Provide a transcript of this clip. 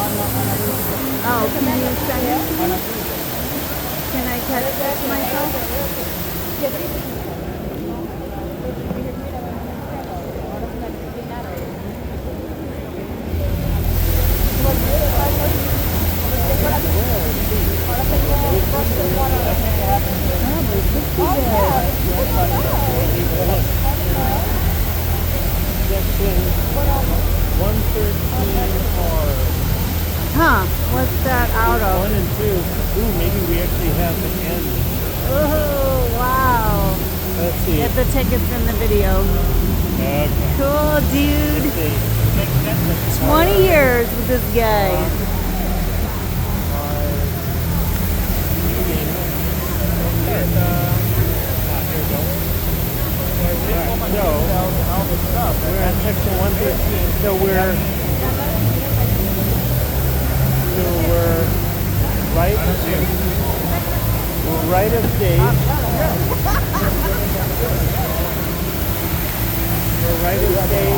Oh, can you send it to me? Can I catch this myself? Section 113R. Huh, what's that out of? 1 and 2. Ooh, maybe we actually have the end. Oh, wow. Let's see. Get the tickets in the video. Okay. Cool, dude. Let's see. 20 years with this guy. We're at section 113, so we're right of stage. We're right of stage.